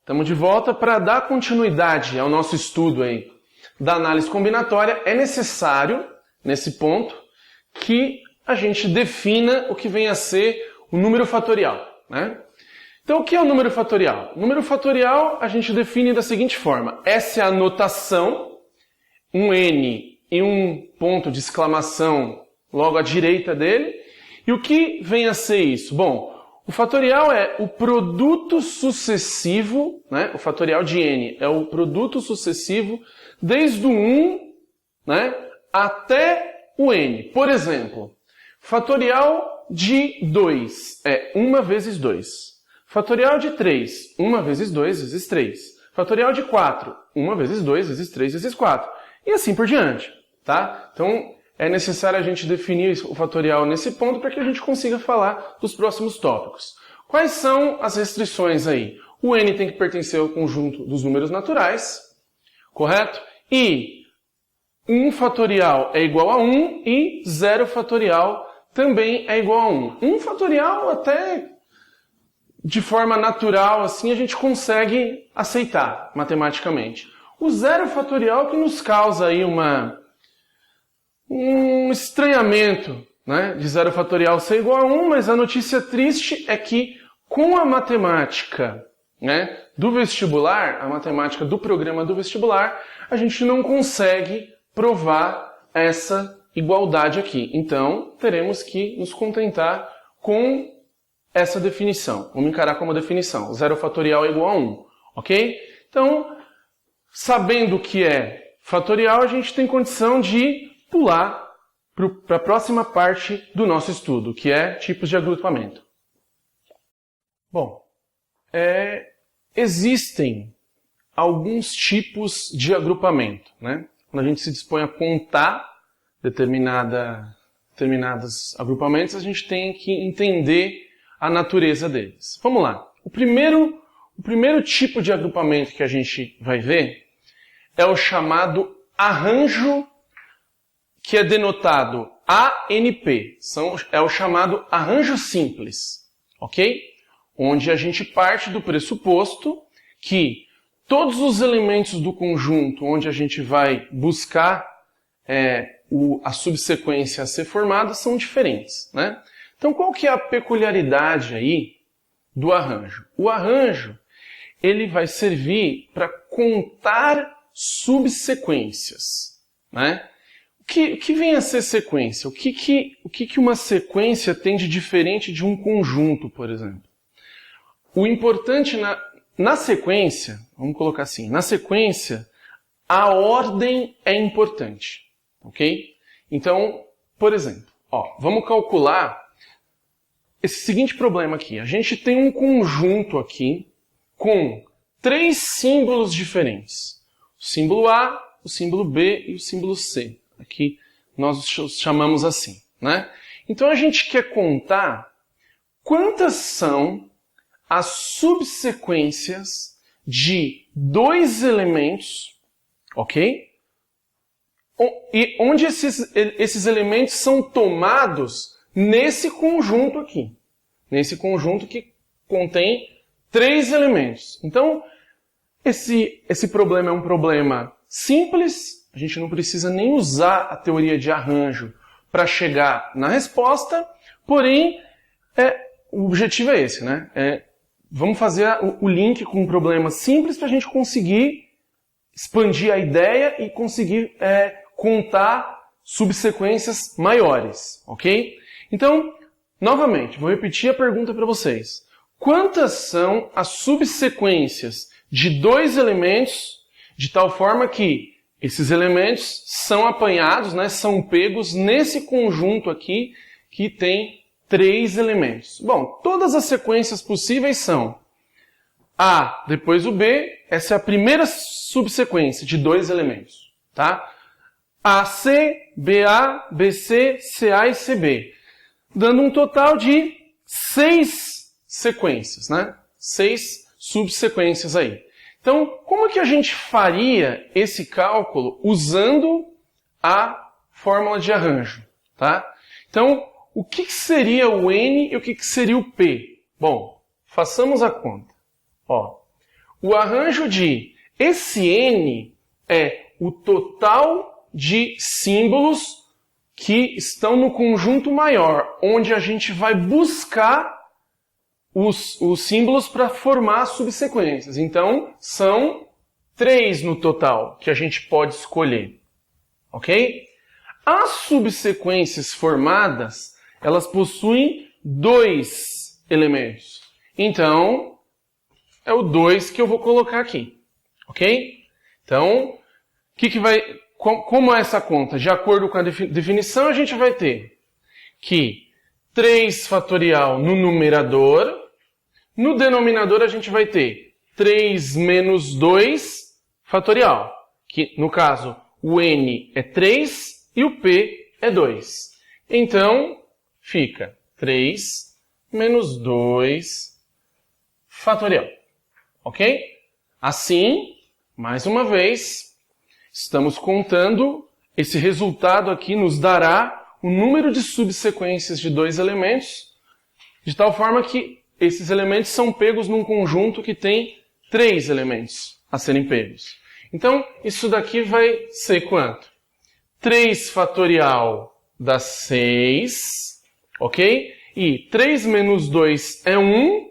Estamos de volta para dar continuidade ao nosso estudo aí da análise combinatória. É necessário, nesse ponto, que a gente defina o que vem a ser o número fatorial, né? Então, o que é o número fatorial? O número fatorial a gente define da seguinte forma. Essa é a notação, um N e um ponto de exclamação logo à direita dele. E o que vem a ser isso? Bom, o fatorial é o produto sucessivo, né? O fatorial de N é o produto sucessivo desde o 1, né, até o N. Por exemplo, fatorial de 2 é 1 vezes 2. Fatorial de 3, 1 vezes 2 vezes 3. Fatorial de 4, 1 vezes 2 vezes 3 vezes 4. E assim por diante, tá? Então, é necessário a gente definir o fatorial nesse ponto para que a gente consiga falar dos próximos tópicos. Quais são as restrições aí? O N tem que pertencer ao conjunto dos números naturais, correto? E 1 fatorial é igual a 1 e 0 fatorial também é igual a 1. 1 fatorial até de forma natural assim a gente consegue aceitar matematicamente. O 0 fatorial que nos causa aí um estranhamento, né, de 0 fatorial ser igual a 1, mas a notícia triste é que com a matemática, né, do vestibular, a matemática do programa do vestibular, a gente não consegue provar essa igualdade aqui. Então, teremos que nos contentar com essa definição. Vamos encarar como definição. 0 fatorial é igual a 1, ok? Então, sabendo o que é fatorial, a gente tem condição de pular para a próxima parte do nosso estudo, que é tipos de agrupamento. Bom, existem alguns tipos de agrupamento, né? Quando a gente se dispõe a contar determinados agrupamentos, a gente tem que entender a natureza deles. Vamos lá. O primeiro tipo de agrupamento que a gente vai ver é o chamado arranjo, que é denotado ANP. É o chamado arranjo simples, ok? Onde a gente parte do pressuposto que todos os elementos do conjunto onde a gente vai buscar a subsequência a ser formada são diferentes, né? Então, qual que é a peculiaridade aí do arranjo? O arranjo, ele vai servir para contar subsequências, né? O que vem a ser sequência? O que uma sequência tem de diferente de um conjunto, por exemplo? O importante na sequência, vamos colocar assim, na sequência, a ordem é importante, ok? Então, por exemplo, vamos calcular esse seguinte problema aqui. A gente tem um conjunto aqui com 3 símbolos diferentes. O símbolo A, o símbolo B e o símbolo C. Aqui nós os chamamos assim, né? Então a gente quer contar quantas são as subsequências de 2 elementos, ok? E onde esses elementos são tomados nesse conjunto aqui. Nesse conjunto que contém 3 elementos. Então, esse problema é um problema simples. A gente não precisa nem usar a teoria de arranjo para chegar na resposta. Porém, o objetivo é esse, né? Vamos fazer o link com um problema simples para a gente conseguir expandir a ideia e conseguir contar subsequências maiores, ok? Então, novamente, vou repetir a pergunta para vocês. Quantas são as subsequências de 2 elementos de tal forma que esses elementos são apanhados, né, são pegos nesse conjunto aqui que tem 3 elementos? Bom, todas as sequências possíveis são A, depois o B. Essa é a primeira subsequência de 2 elementos, tá? AC, BA, BC, CA e CB. Dando um total de 6 sequências, né? 6 subsequências aí. Então, como que a gente faria esse cálculo usando a fórmula de arranjo, tá? Então, o que seria o N e o que seria o P? Bom, façamos a conta. o arranjo de esse n é o total de símbolos que estão no conjunto maior, onde a gente vai buscar os símbolos para formar subsequências. Então, são 3 no total que a gente pode escolher. Ok? As subsequências formadas, elas possuem 2 elementos. Então, é o 2 que eu vou colocar aqui. Ok? Então, como é essa conta? De acordo com a definição, a gente vai ter que 3 fatorial no numerador. No denominador, a gente vai ter 3 menos 2 fatorial. Que, no caso, o n é 3 e o p é 2. Então, fica 3 menos 2 fatorial. Ok? Assim, mais uma vez, estamos contando, esse resultado aqui nos dará o número de subsequências de 2 elementos, de tal forma que esses elementos são pegos num conjunto que tem 3 elementos a serem pegos. Então, isso daqui vai ser quanto? 3 fatorial dá 6, ok? E 3 menos 2 é 1,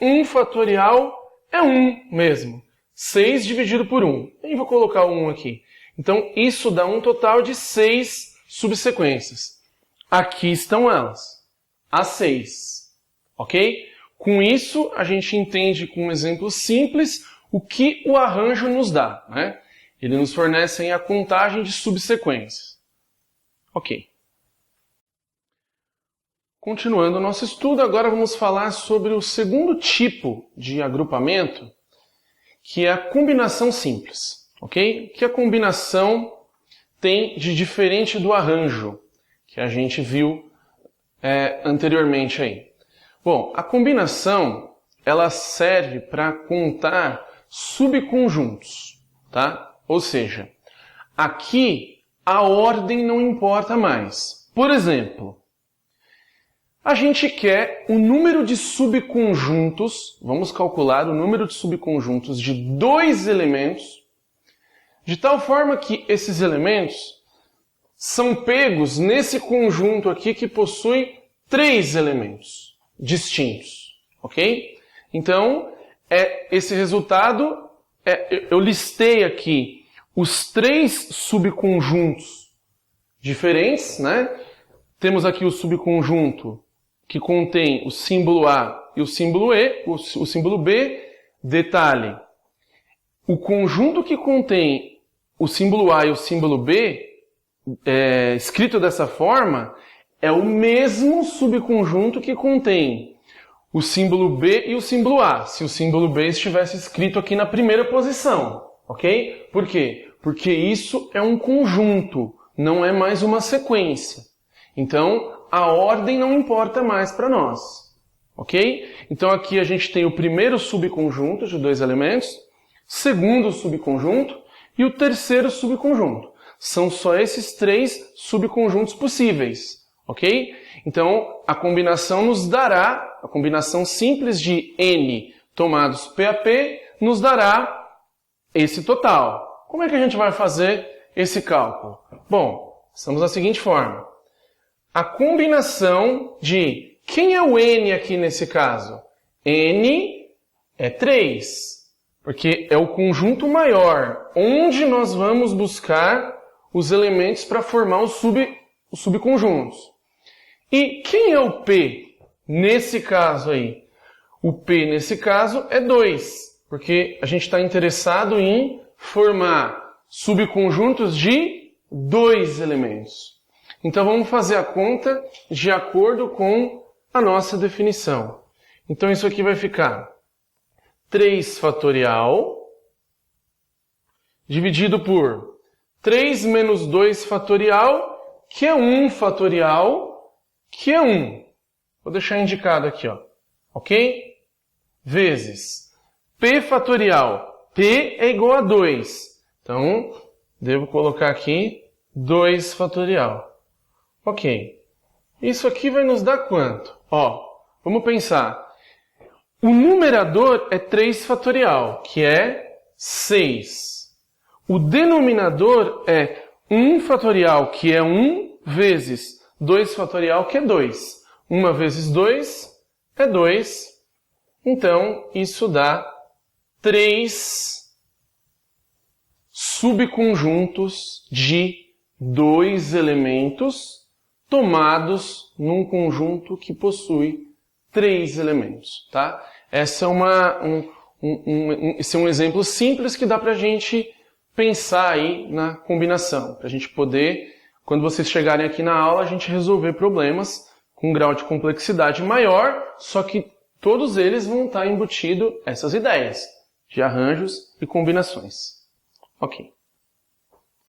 1 fatorial é 1 mesmo. 6 dividido por 1. Eu vou colocar o 1 aqui. Então, isso dá um total de 6 subsequências. Aqui estão elas. As 6. Ok? Com isso, a gente entende com um exemplo simples o que o arranjo nos dá, né? Ele nos fornece a contagem de subsequências. Ok. Continuando o nosso estudo, agora vamos falar sobre o segundo tipo de agrupamento, que é a combinação simples. Ok? O que a combinação tem de diferente do arranjo, que a gente viu anteriormente aí. Bom, a combinação, ela serve para contar subconjuntos, tá? Ou seja, aqui a ordem não importa mais. Por exemplo, a gente quer o número de subconjuntos, vamos calcular o número de subconjuntos de 2 elementos, de tal forma que esses elementos são pegos nesse conjunto aqui que possui 3 elementos distintos, ok? Então, esse resultado, eu listei aqui os 3 subconjuntos diferentes, né? Temos aqui o subconjunto que contém o símbolo A e o símbolo E, o símbolo B. Detalhe, o conjunto que contém o símbolo A e o símbolo B, escrito dessa forma, é o mesmo subconjunto que contém o símbolo B e o símbolo A, se o símbolo B estivesse escrito aqui na primeira posição, ok? Por quê? Porque isso é um conjunto, não é mais uma sequência. Então, a ordem não importa mais para nós, ok? Então aqui a gente tem o primeiro subconjunto de 2 elementos, segundo subconjunto e o terceiro subconjunto. São só esses 3 subconjuntos possíveis, ok? Então, a combinação nos dará, a combinação simples de n tomados P a P, nos dará esse total. Como é que a gente vai fazer esse cálculo? Bom, estamos da seguinte forma. A combinação de... Quem é o n aqui nesse caso? N é 3, porque é o conjunto maior, onde nós vamos buscar os elementos para formar os subconjuntos. E quem é o P nesse caso aí? O P nesse caso é 2, porque a gente está interessado em formar subconjuntos de 2 elementos. Então vamos fazer a conta de acordo com a nossa definição. Então isso aqui vai ficar 3 fatorial dividido por 3 menos 2 fatorial, que é 1 fatorial, que é 1. Vou deixar indicado aqui, ó. Ok? Vezes P fatorial. P é igual a 2. Então, devo colocar aqui 2 fatorial. Ok. Isso aqui vai nos dar quanto? Ó, vamos pensar. O numerador é 3 fatorial, que é 6. O denominador é 1 fatorial, que é 1, vezes 2 fatorial, que é 2. 1 vezes 2 é 2. Então, isso dá 3 subconjuntos de 2 elementos tomados num conjunto que possui 3 elementos, tá? Esse é um exemplo simples que dá para a gente pensar aí na combinação, para a gente poder, quando vocês chegarem aqui na aula, a gente resolver problemas com um grau de complexidade maior, só que todos eles vão estar embutidos essas ideias de arranjos e combinações. Ok.